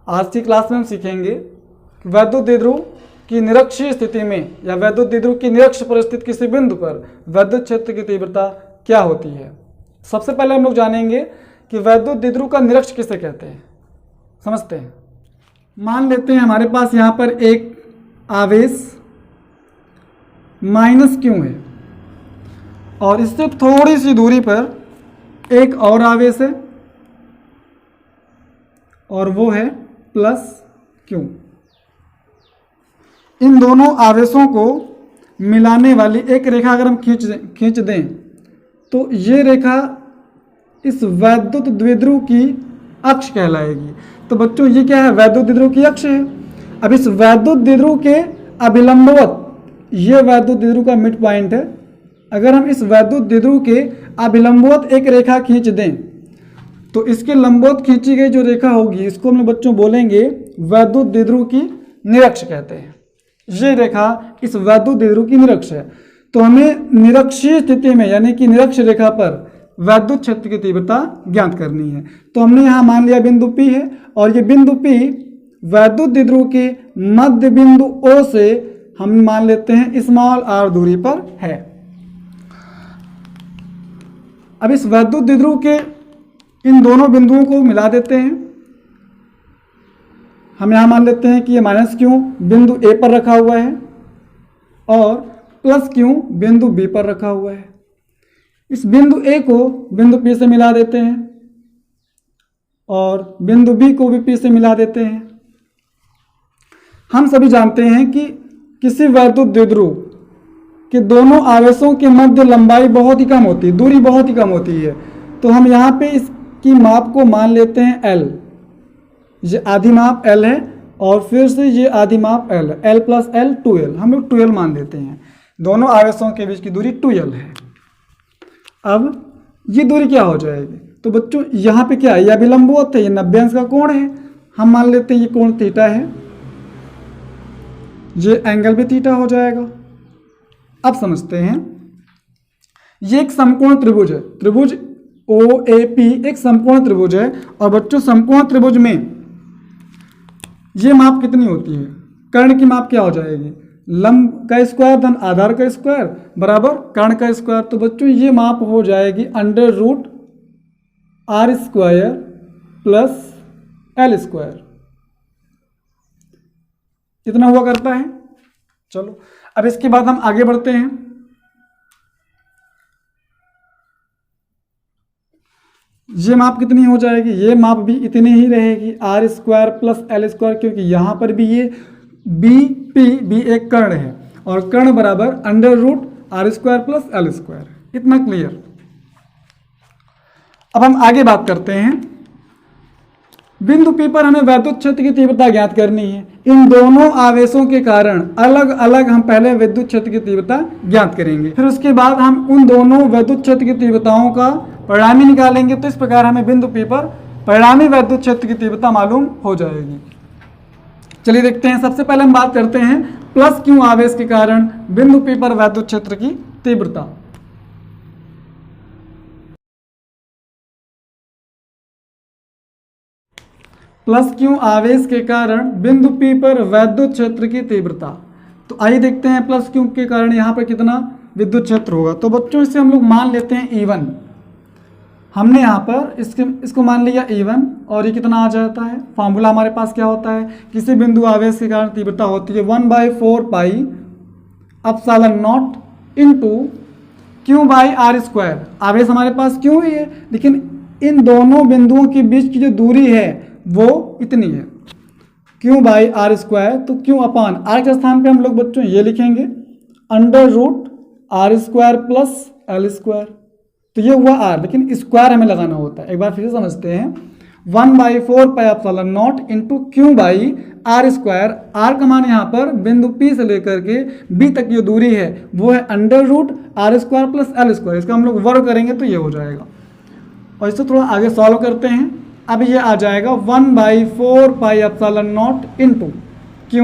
आज की क्लास में हम सीखेंगे वैद्युत द्विध्रुव की निरक्षीय स्थिति में या वैद्युत द्विध्रुव की निरक्ष पर स्थित किसी बिंदु पर वैद्युत क्षेत्र की तीव्रता क्या होती है। सबसे पहले हम लोग जानेंगे कि वैद्युत द्विध्रुव का निरक्ष किसे कहते हैं, समझते हैं। मान लेते हैं हमारे पास यहाँ पर एक आवेश -q है और इससे थोड़ी सी दूरी पर एक और आवेश है और वो है +q। इन दोनों आवेशों को मिलाने वाली एक रेखा अगर हम खींच दें तो ये रेखा इस वैद्युत द्विध्रुव की अक्ष कहलाएगी। तो बच्चों ये क्या है, वैद्युत द्विध्रुव की अक्ष है। अब इस वैद्युत द्विध्रुव के अभिलंबवत, ये वैद्युत द्विध्रुव का मिड पॉइंट है। अगर हम इस वैद्युत द्विध्रुव के अभिलंबवत एक रेखा खींच दें तो इसके लंबवत खींची गई जो रेखा होगी इसको हम बच्चों बोलेंगे वैद्युत द्विध्रुव की निरक्ष कहते हैं। ये रेखा इस वैद्युत द्विध्रुव की निरक्ष है। तो हमें निरक्षीय स्थिति में यानी कि निरक्ष रेखा पर वैद्युत क्षेत्र की तीव्रता ज्ञात करनी है। तो हमने यहाँ मान लिया बिंदु P है और ये बिंदु P वैद्युत द्विध्रुव के मध्य बिंदु O से हम मान लेते हैं r दूरी पर है। अब इस वैद्युत द्विध्रुव के इन दोनों बिंदुओं को मिला देते हैं। हम यहाँ मान लेते हैं कि ये -q बिंदु A पर रखा हुआ है और +q बिंदु B पर रखा हुआ है। इस बिंदु A को बिंदु P से मिला देते हैं और बिंदु B को भी P से मिला देते हैं। हम सभी जानते हैं कि किसी वैद्युत द्विध्रुव के दोनों आवेशों के मध्य लंबाई बहुत ही कम होती है, दूरी बहुत ही कम होती है। तो हम यहाँ पे इसकी माप को मान लेते हैं L। ये आधी माप L है और फिर से ये आधी माप L है, L + L 2L, हम लोग 2L मान लेते हैं। दोनों आवेशों के बीच की दूरी 2L है। अब ये दूरी क्या हो जाएगी, तो बच्चों यहाँ पे क्या है, यह अभिलंबवत है, ये 90 अंश का कोण है। हम मान लेते हैं ये कोण थीटा है, ये एंगल भी थीटा हो जाएगा। अब समझते हैं, ये एक समकोण त्रिभुज है, त्रिभुज OAP एक समकोण त्रिभुज है। और बच्चों समकोण त्रिभुज में ये माप कितनी होती है, कर्ण की माप क्या हो जाएगी, लंब का स्क्वायर धन आधार का स्क्वायर बराबर कर्ण का स्क्वायर। तो बच्चों ये माप हो जाएगी √r² + L²। इतना हुआ करता है। चलो अब इसके बाद हम आगे बढ़ते हैं। ये माप कितनी हो जाएगी, ये माप भी इतनी ही रहेगी r² + L², क्योंकि यहां पर भी ये BP भी एक कर्ण है और कर्ण बराबर √r² + L²। इतना क्लियर। अब हम आगे बात करते हैं, बिंदु P पर हमें वैद्युत क्षेत्र की तीव्रता ज्ञात करनी है। इन दोनों आवेशों के कारण अलग अलग हम पहले विद्युत क्षेत्र की तीव्रता ज्ञात करेंगे, फिर उसके बाद हम उन दोनों वैद्युत क्षेत्र की तीव्रताओं का परिणामी निकालेंगे। तो इस प्रकार हमें बिंदु P पर परिणामी वैद्युत क्षेत्र की तीव्रता मालूम हो जाएगी। चलिए देखते हैं। सबसे पहले हम बात करते हैं +q आवेश के कारण बिंदु P पर वैद्युत क्षेत्र की तीव्रता। +q आवेश के कारण बिंदु P पर वैद्युत क्षेत्र की तीव्रता। तो आइए देखते हैं +q के कारण यहाँ पर कितना विद्युत क्षेत्र होगा। तो बच्चों इसे हम लोग मान लेते हैं E1। हमने यहाँ पर इसको मान लिया E1 और ये कितना आ जाता है, फॉर्मूला हमारे पास क्या होता है, किसी बिंदु आवेश के कारण तीव्रता होती है 1/4 पाई ε0 × q/r²। आवेश हमारे पास क्यों ही है, लेकिन इन दोनों बिंदुओं के बीच की जो दूरी है वो इतनी है q/r²। तो q अपान r के स्थान पे हम लोग बच्चों ये लिखेंगे √r² + L²। तो ये हुआ r, लेकिन स्क्वायर हमें लगाना होता है। एक बार फिर से समझते हैं, 1/4 पाई ε0 × q/r²। r का मान यहाँ पर बिंदु P से लेकर के B तक जो दूरी है वो है √r² + L²। इसका हम लोग वर्ग करेंगे तो ये हो जाएगा। और इससे थोड़ा आगे सॉल्व करते हैं। अब ये आ जाएगा 1/4 पाई ε0 × q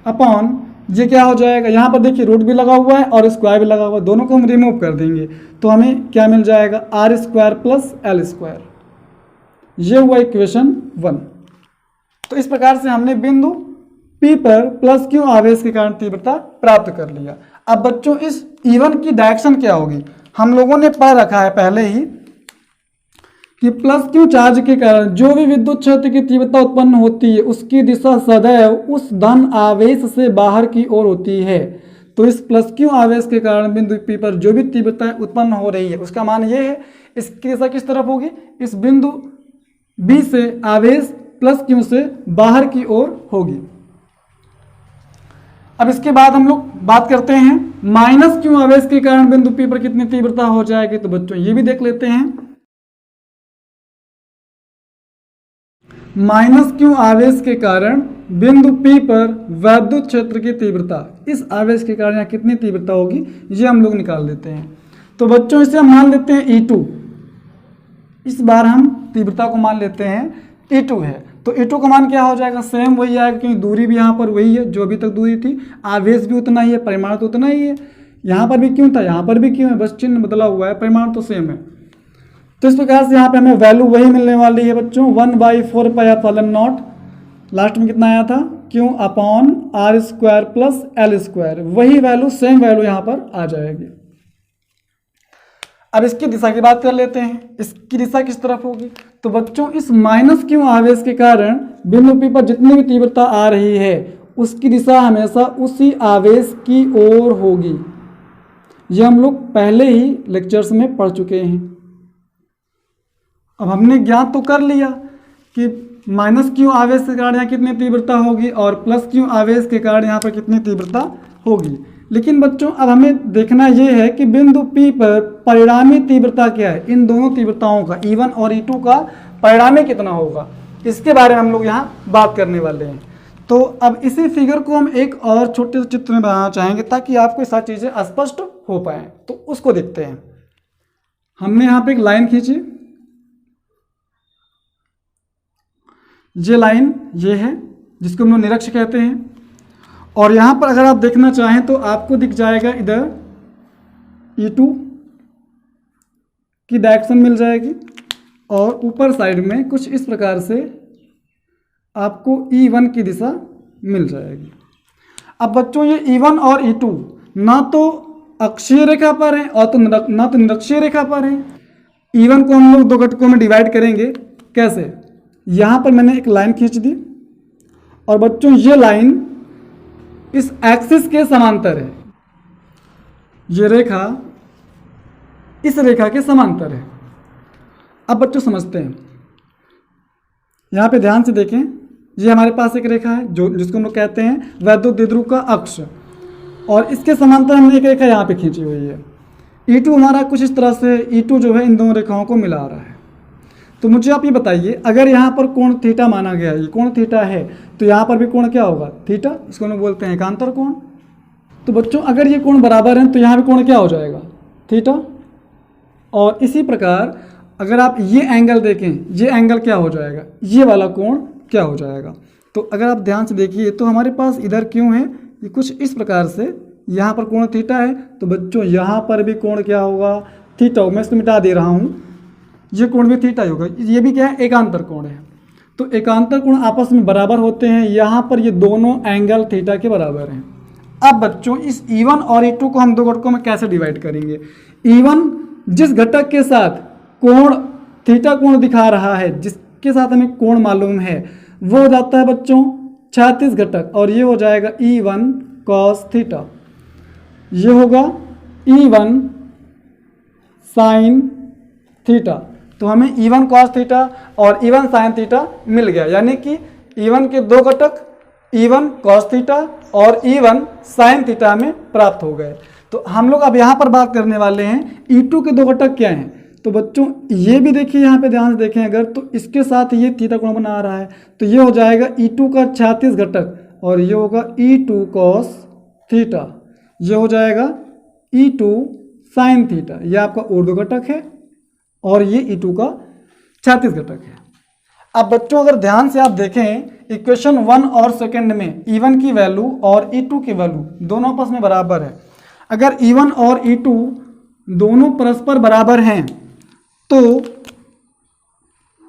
अपॉन ये क्या हो जाएगा, यहाँ पर देखिए रूट भी लगा हुआ है और स्क्वायर भी लगा हुआ है, दोनों को हम रिमूव कर देंगे तो हमें क्या मिल जाएगा, r² + L²। ये हुआ इक्वेशन 1। तो इस प्रकार से हमने बिंदु P पर प्लस क्यू आवेश के कारण तीव्रता प्राप्त कर लिया। अब बच्चों इस E1 की डायरेक्शन क्या होगी, हम लोगों ने पढ़ रखा है पहले ही कि प्लस क्यू चार्ज के कारण जो भी विद्युत क्षेत्र की तीव्रता उत्पन्न होती है उसकी दिशा सदैव उस धन आवेश से बाहर की ओर होती है। तो इस प्लस क्यू आवेश के कारण बिंदु P पर जो भी तीव्रता उत्पन्न हो रही है उसका मान ये है, इसकी दिशा किस तरफ होगी, इस बिंदु B से आवेश प्लस क्यू से बाहर की ओर होगी। अब इसके बाद हम लोग बात करते हैं माइनस क्यू आवेश के कारण बिंदु P पर कितनी तीव्रता हो जाएगी। तो बच्चों ये भी देख लेते हैं। माइनस क्यू आवेश के कारण बिंदु P पर वैद्युत क्षेत्र की तीव्रता, इस आवेश के कारण यहाँ कितनी तीव्रता होगी ये हम लोग निकाल लेते हैं। तो बच्चों इसे हम मान लेते हैं E2। इस बार हम तीव्रता को मान लेते हैं E2 है। तो E2 का मान क्या हो जाएगा, सेम वही आएगा क्योंकि दूरी भी यहाँ पर वही है जो अभी तक दूरी थी, आवेश भी उतना ही है, परिमाण तो उतना ही है। यहाँ पर भी क्यों था, यहाँ पर भी क्यों है, बस चिन्ह बदला हुआ है, परिमाण तो सेम है। तो इस प्रकार से यहाँ पे हमें वैल्यू वही मिलने वाली है बच्चों, 1/4πε0। लास्ट में कितना आया था, Q/r² प्लस L²। वही वैल्यू, सेम वैल्यू यहाँ पर आ जाएगी। अब इसकी दिशा की बात कर लेते हैं, इसकी दिशा किस तरफ होगी। तो बच्चों इस माइनस क्यू आवेश के कारण बिंदु P पर जितनी भी तीव्रता आ रही है उसकी दिशा हमेशा उसी आवेश की ओर होगी। ये हम लोग पहले ही लेक्चर्स में पढ़ चुके हैं। अब हमने ज्ञात तो कर लिया कि माइनस क्यू आवेश के कारण यहाँ कितनी तीव्रता होगी और प्लस क्यू आवेश के कारण यहाँ पर कितनी तीव्रता होगी। लेकिन बच्चों अब हमें देखना यह है कि बिंदु P पर परिणामी तीव्रता क्या है, इन दोनों तीव्रताओं का E1 और E2 का परिणामी कितना होगा, इसके बारे में हम लोग यहाँ बात करने वाले हैं। तो अब इसी फिगर को हम एक और छोटे से चित्र में बनाना चाहेंगे ताकि आपको सारी चीज़ें स्पष्ट हो पाएँ। तो उसको देखते हैं। हमने यहाँ पे एक लाइन खींची, ये लाइन ये है जिसको हम लोग निरक्ष कहते हैं। और यहाँ पर अगर आप देखना चाहें तो आपको दिख जाएगा इधर E2 की डायरेक्शन मिल जाएगी और ऊपर साइड में कुछ इस प्रकार से आपको E1 की दिशा मिल जाएगी। अब बच्चों ये E1 और E2 ना तो अक्षीय रेखा पर हैं और ना तो निरक्षीय रेखा पर हैं। E1 को हम लोग दो घटकों में डिवाइड करेंगे। कैसे, यहाँ पर मैंने एक लाइन खींच दी और बच्चों ये लाइन इस एक्सिस के समांतर है, ये रेखा इस रेखा के समांतर है। अब बच्चों समझते हैं, यहाँ पे ध्यान से देखें, ये हमारे पास एक रेखा है जो जिसको हम लोग कहते हैं वैद्युत द्विध्रुव का अक्ष, और इसके समांतर हमने एक रेखा यहाँ पे खींची हुई है। E2 हमारा कुछ इस तरह से, E2 जो है इन दोनों रेखाओं को मिला रहा है। तो मुझे आप ये बताइए, अगर यहाँ पर कोण थीटा माना गया, ये कोण थीटा है, तो यहाँ पर भी कोण क्या होगा, थीटा, इसको हम बोलते हैं एकांतर कोण। तो बच्चों अगर ये कोण बराबर हैं तो यहाँ भी कोण क्या हो जाएगा, थीटा। और इसी प्रकार अगर आप ये एंगल देखें, ये एंगल क्या हो जाएगा, ये वाला कोण क्या हो जाएगा। तो अगर आप ध्यान से देखिए तो हमारे पास इधर क्यों है, ये कुछ इस प्रकार से, यहाँ पर कोण थीटा है तो बच्चों यहाँ पर भी कोण क्या होगा, थीटा। मैं इसको मिटा दे रहा हूँ, ये कोण भी थीटा होगा। ये भी क्या है, एकांतर कोण है। तो एकांतर कोण आपस में बराबर होते हैं, यहाँ पर ये दोनों एंगल थीटा के बराबर हैं। अब बच्चों इस E1 और E2 को हम दो घटकों में कैसे डिवाइड करेंगे। E1 जिस घटक के साथ कोण थीटा कोण दिखा रहा है, जिसके साथ हमें कोण मालूम है, वो हो जाता है बच्चों क्षैतिज घटक, और ये हो जाएगा E1 cos थीटा। ये होगा E1 sin थीटा। तो हमें E1 cos थीटा और E1 sin थीटा मिल गया, यानी कि E1 के दो घटक E1 cos थीटा और E1 sin थीटा में प्राप्त हो गए। तो हम लोग अब यहाँ पर बात करने वाले हैं E2 के दो घटक क्या हैं। तो बच्चों ये भी देखिए, यहाँ पे ध्यान से देखें अगर, तो इसके साथ ये थीटा कोण बना रहा है, तो ये हो जाएगा E2 का क्षैतिज घटक और ये होगा E2 cos थीटा। ये हो जाएगा E2 sin थीटा। ये आपका ऊर्ध्व घटक है और ये E2 का क्षैतिज घटक है। अब बच्चों अगर ध्यान से आप देखें इक्वेशन 1 और सेकंड में E1 की वैल्यू और E2 की वैल्यू दोनों आपस में बराबर है। अगर E1 और E2 दोनों परस्पर बराबर हैं तो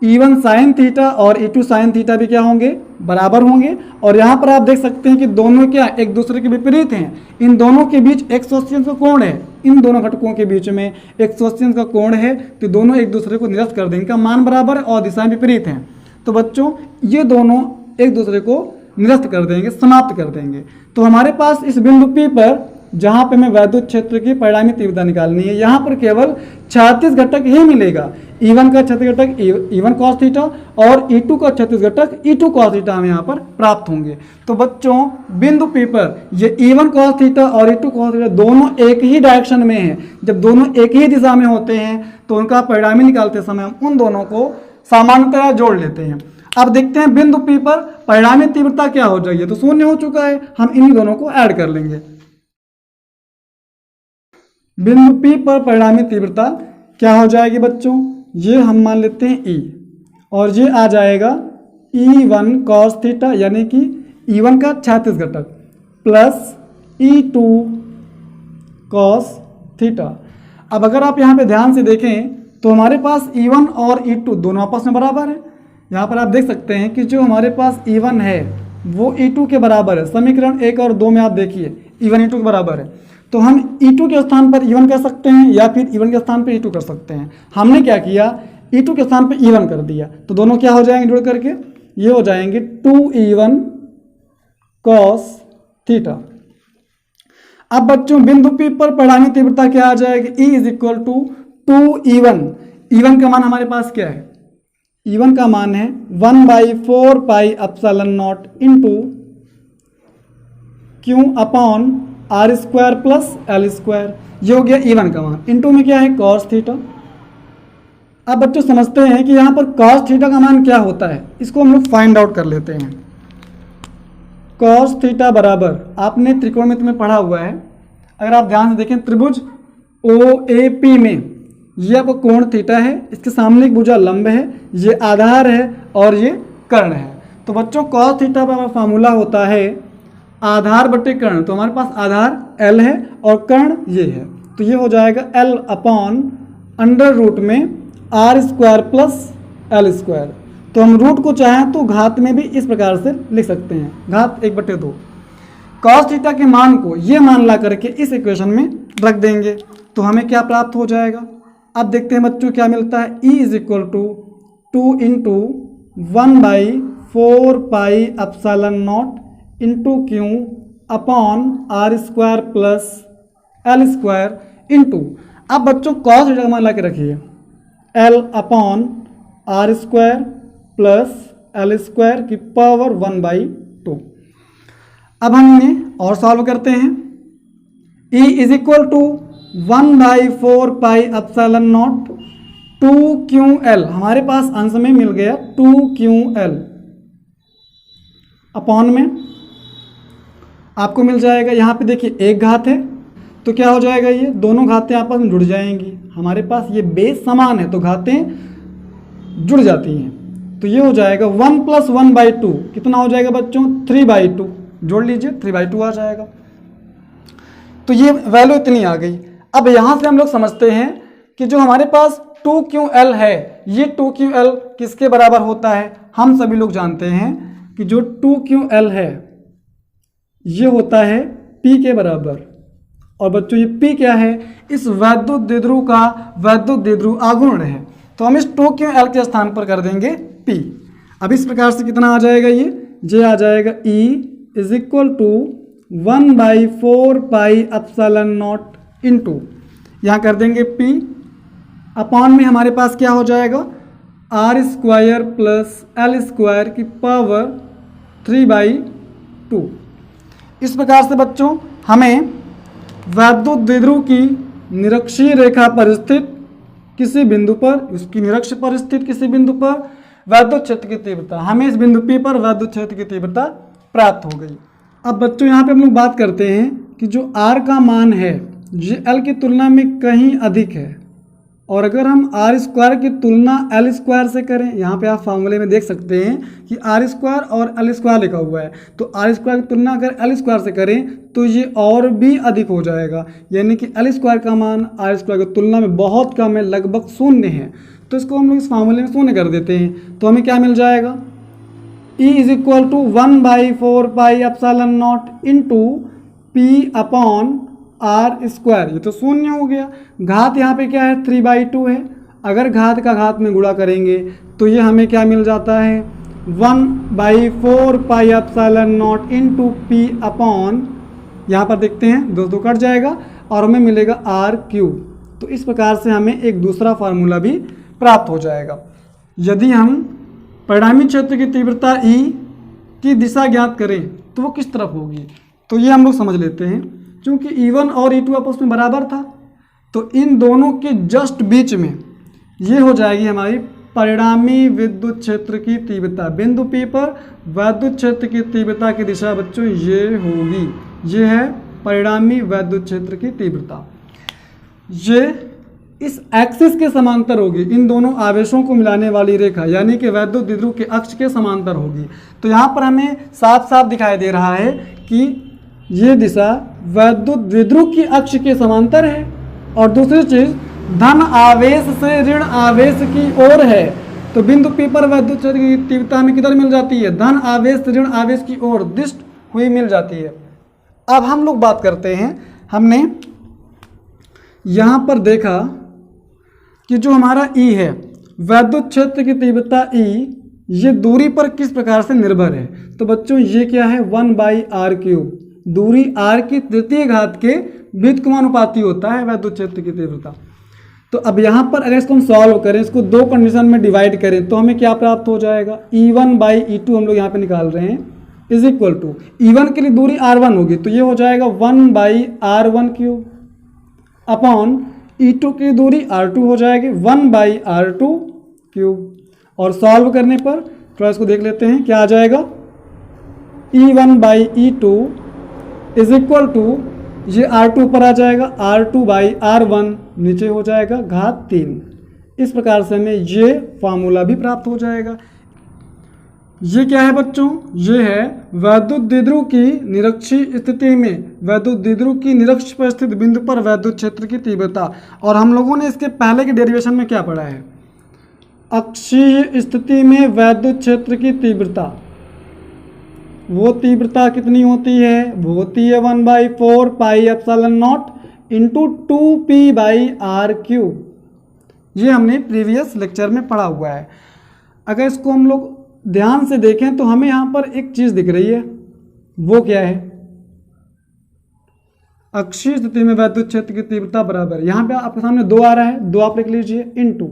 E1 साइन थीटा और E2 साइन थीटा भी क्या होंगे, बराबर होंगे। और यहाँ पर आप देख सकते हैं कि दोनों क्या एक दूसरे के विपरीत हैं। इन दोनों के बीच 180 अंश का कोण है, इन दोनों घटकों के बीच में 180 अंश का कोण है, तो दोनों एक दूसरे को निरस्त कर देंगे, इनका मान बराबर है और दिशाएं विपरीत हैं। तो बच्चों ये दोनों एक दूसरे को निरस्त कर देंगे, समाप्त कर देंगे। तो हमारे पास इस बिंदु P पर जहाँ पे हमें वैद्युत क्षेत्र की परिणामी तीव्रता निकालनी है, यहाँ पर केवल 36 घटक ही मिलेगा। E1 का 36 घटक E1 cos थीटा और E2 का 36 घटक E2 cos थीटा हमें यहाँ पर प्राप्त होंगे। तो बच्चों बिंदु P पर ये E1 cos थीटा और E2 cos थीटा दोनों एक ही डायरेक्शन में हैं। जब दोनों एक ही दिशा में होते हैं तो उनका परिणामी निकालते समय हम उन दोनों को सामान्यतः जोड़ लेते हैं। अब देखते हैं बिंदु P पर परिणामी तीव्रता क्या हो जाएगी। तो शून्य हो चुका है, हम इन्हीं दोनों को ऐड कर लेंगे। बिंदु P पर परिणामी तीव्रता क्या हो जाएगी बच्चों, ये हम मान लेते हैं E, और ये आ जाएगा E1 cos थीटा यानी कि E1 का 36 घटक प्लस E2 cos थीटा। अब अगर आप यहाँ पे ध्यान से देखें तो हमारे पास E1 और E2 दोनों आपस में बराबर है। यहाँ पर आप देख सकते हैं कि जो हमारे पास E1 है वो E2 के बराबर है। समीकरण 1 और 2 में आप देखिए E1 E2 के बराबर है, तो हम E2 के स्थान पर E1 कर सकते हैं या फिर E1 के स्थान पर E2 कर सकते हैं। हमने क्या किया, E2 के स्थान पर E1 कर दिया, तो दोनों क्या हो जाएंगे जुड़ करके, ये हो जाएंगे 2E1 cos थीटा। अब बच्चों बिंदु P पर परिणामी तीव्रता क्या आ जाएगी, E is equal to 2E1। E1 का मान हमारे पास क्या है, E1 का मान है 1/4 pi epsilon not into Q upon R square plus L square. ये हो गया E1 का मान। इंटू में क्या है cos थीटा। अब बच्चों समझते हैं कि यहाँ पर cos थीटा का मान क्या होता है, इसको हम लोग फाइंड आउट कर लेते हैं। cos थीटा बराबर, आपने त्रिकोणमिति में पढ़ा हुआ है, अगर आप ध्यान से देखें त्रिभुज OAP में ये आपका कोण थीटा है, इसके सामने एक भुजा लंब है, ये आधार है और ये कर्ण है। तो बच्चों cos थीटा का फार्मूला होता है आधार बटे कर्ण। तो हमारे पास आधार L है और कर्ण ये है, तो ये हो जाएगा L अपॉन अंडर रूट में R square plus L square. तो हम रूट को चाहें तो घात में भी इस प्रकार से लिख सकते हैं, घात 1/2। cos थीटा के मान को ये मान ला करके इस इक्वेशन में रख देंगे तो हमें क्या प्राप्त हो जाएगा। अब देखते हैं बच्चों क्या मिलता है, E is equal to 2 into 1/4 pi epsilon not into Q upon R square plus L square into, अब बच्चों cos थीटा का मान ला के रखिए L upon R square plus L square की पावर 1/2। अब हम इन्हें और सॉल्व करते हैं। E is equal to 1/4 pi epsilon naught 2QL, हमारे पास अंश में मिल गया 2QL अपॉन में आपको मिल जाएगा, यहाँ पे देखिए एक घात है तो क्या हो जाएगा, ये दोनों घातें आपस में जुड़ जाएंगी। हमारे पास ये बेस समान है तो घातें जुड़ जाती हैं, तो ये हो जाएगा 1 + 1/2 कितना हो जाएगा बच्चों 3/2, जोड़ लीजिए 3/2 आ जाएगा। तो ये वैल्यू इतनी आ गई। अब यहाँ से हम लोग समझते हैं कि जो हमारे पास 2QL है, ये 2QL किसके बराबर होता है। हम सभी लोग जानते हैं कि जो 2QL है ये होता है P के बराबर। और बच्चों ये P क्या है, इस वैद्युत द्विध्रुव का वैद्युत द्विध्रुव आघूर्ण है, तो हम इस 2QL के स्थान पर कर देंगे P। अब इस प्रकार से कितना आ जाएगा, ये आ जाएगा E is equal to 1/4 pi epsilon not into, यहाँ कर देंगे P अपॉन में हमारे पास क्या हो जाएगा R square plus L square की पावर 3/2। इस प्रकार से बच्चों हमें वैद्युत द्विध्रुव की निरक्षीय रेखा पर स्थित किसी बिंदु पर, उसकी निरक्ष पर स्थित किसी बिंदु पर वैद्युत क्षेत्र की तीव्रता, हमें इस बिंदु P पर वैद्युत क्षेत्र की तीव्रता प्राप्त हो गई। अब बच्चों यहाँ पे हम लोग बात करते हैं कि जो R का मान है ये L की तुलना में कहीं अधिक है, और अगर हम R स्क्वायर की तुलना L स्क्वायर से करें, यहाँ पे आप फार्मूले में देख सकते हैं कि R स्क्वायर और L स्क्वायर लिखा हुआ है, तो R स्क्वायर की तुलना अगर L स्क्वायर से करें तो ये और भी अधिक हो जाएगा, यानी कि L स्क्वायर का मान R स्क्वायर की तुलना में बहुत कम है, लगभग 0 है। तो इसको हम लोग इस फार्मूले में शून्य कर देते हैं, तो हमें क्या मिल जाएगा, E is equal to 1/4 pi epsilon not into P upon R square. ये तो शून्य हो गया। घात यहाँ पे क्या है, 3/2 है। अगर घात का घात में गुणा करेंगे तो ये हमें क्या मिल जाता है, 1/4 pi epsilon not into P upon, यहाँ पर देखते हैं 2 कट जाएगा और हमें मिलेगा r³। तो इस प्रकार से हमें एक दूसरा फार्मूला भी प्राप्त हो जाएगा। यदि हम परिणामी क्षेत्र की तीव्रता E की दिशा ज्ञात करें तो वो किस तरफ होगी, तो ये हम लोग समझ लेते हैं। क्योंकि E1 और E2 आपस में बराबर था, तो इन दोनों के जस्ट बीच में ये हो जाएगी हमारी परिणामी विद्युत क्षेत्र की तीव्रता। बिंदु P पर वैद्युत क्षेत्र की तीव्रता की दिशा बच्चों ये होगी, ये है परिणामी वैद्युत क्षेत्र की तीव्रता। ये इस एक्सिस के समांतर होगी, इन दोनों आवेशों को मिलाने वाली रेखा यानी कि वैद्युत द्विध्रुव के अक्ष के समांतर होगी। तो यहाँ पर हमें साफ साफ दिखाई दे रहा है कि ये दिशा वैद्युत द्विध्रुव की अक्ष के समांतर है। और दूसरी चीज, धन आवेश से ऋण आवेश की ओर है, तो बिंदु P पर वैद्युत क्षेत्र की तीव्रता हमें किधर मिल जाती है, धन आवेश से ऋण आवेश की ओर दिष्ट हुई मिल जाती है। अब हम लोग बात करते हैं, हमने यहाँ पर देखा कि जो हमारा E है, वैद्युत क्षेत्र की तीव्रता E, ये दूरी पर किस प्रकार से निर्भर है। तो बच्चों ये क्या है, 1/r³। दूरी r की तृतीय घात के व्युत्क्रमानुपाती होता है वैद्युत क्षेत्र की तीव्रता। तो अब यहाँ पर अगर इसको हम सॉल्व करें, इसको 2 कंडीशन में डिवाइड करें, तो हमें क्या प्राप्त हो जाएगा, E1/E2 हम लोग यहाँ पे निकाल रहे हैं, इज इक्वल टू E1 के लिए दूरी r1 होगी, तो ये हो जाएगा 1/r⁻³ अपॉन E2 की दूरी r2 हो जाएगी 1/r⁻²। और सॉल्व करने पर थोड़ा इसको देख लेते हैं क्या आ जाएगा, E1/E2 इज इक्वल टू, ये r2 ऊपर आ जाएगा, r2/r1 नीचे हो जाएगा घात 3। इस प्रकार से हमें ये फार्मूला भी प्राप्त हो जाएगा। ये क्या है बच्चों, ये है वैद्युत द्विध्रुव की निरक्षीय स्थिति में, वैद्युत द्विध्रुव की निरक्ष पर स्थित बिंदु पर वैद्युत क्षेत्र की तीव्रता। और हम लोगों ने इसके पहले के डेरिवेशन में क्या पढ़ा है, अक्षीय स्थिति में वैद्युत क्षेत्र की तीव्रता, वो तीव्रता कितनी होती है, वो होती है 1/4 pi epsilon not into 2p/r³। ये हमने प्रीवियस लेक्चर में पढ़ा हुआ है। अगर इसको हम लोग ध्यान से देखें तो हमें यहाँ पर एक चीज दिख रही है, वो क्या है, अक्षीय स्थिति में वैद्युत क्षेत्र की तीव्रता बराबर, यहाँ पे आपके सामने 2 आ रहा है, 2 आप लिख लीजिए इनटू।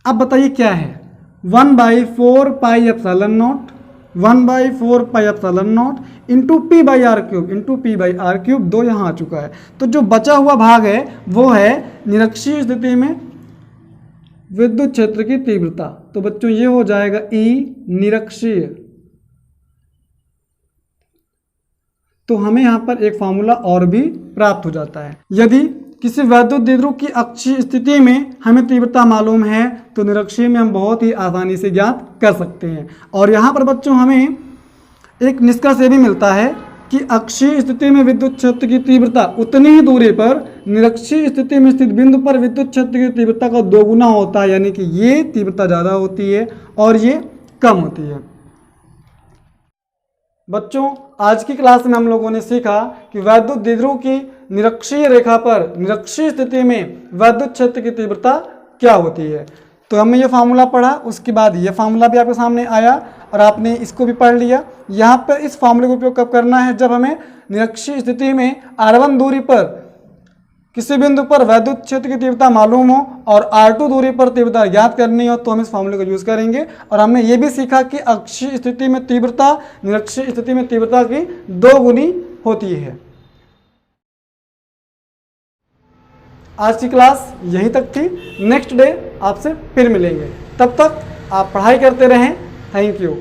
अब बताइए क्या है, 1/4 pi epsilon not, 1/4 pi epsilon not into p/r³, into p/r³, 2 यहाँ आ चुका है। तो जो बचा हुआ भाग है वो है निरक्षीय स्थिति में विद्युत क्षेत्र की तीव्रता। तो बच्चों ये हो जाएगा E निरक्षीय। तो हमें यहां पर एक फार्मूला और भी प्राप्त हो जाता है। यदि किसी वैद्युत द्विध्रुव की अक्षीय स्थिति में हमें तीव्रता मालूम है तो निरक्षीय में हम बहुत ही आसानी से ज्ञात कर सकते हैं। और यहां पर बच्चों हमें एक निष्कर्ष ये भी मिलता है कि अक्षीय स्थिति में विद्युत क्षेत्र की तीव्रता उतनी ही दूरी पर निरक्षीय स्थिति में स्थित बिंदु पर विद्युत क्षेत्र की तीव्रता का 2 गुना होता है, यानी कि ये तीव्रता ज़्यादा होती है और ये कम होती है। बच्चों आज की क्लास में हम लोगों ने सीखा कि वैद्युत द्विध्रुव की निरक्षीय रेखा पर निरक्षीय स्थिति में वैद्युत क्षेत्र की तीव्रता क्या होती है। तो हमने ये फार्मूला पढ़ा, उसके बाद ये फार्मूला भी आपके सामने आया और आपने इसको भी पढ़ लिया। यहाँ पर इस फार्मूले का उपयोग कब करना है, जब हमें निरक्षीय स्थिति में r1 दूरी पर किसी बिंदु पर वैद्युत क्षेत्र की तीव्रता मालूम हो और r2 दूरी पर तीव्रता ज्ञात करनी हो, तो हम इस फार्मूले का यूज करेंगे। और हमने ये भी सीखा कि अक्षीय स्थिति में तीव्रता निरक्षीय स्थिति में तीव्रता की 2 गुनी होती है। आज की क्लास यहीं तक थी, नेक्स्ट डे आपसे फिर मिलेंगे। तब तक आप पढ़ाई करते रहें। Thank you.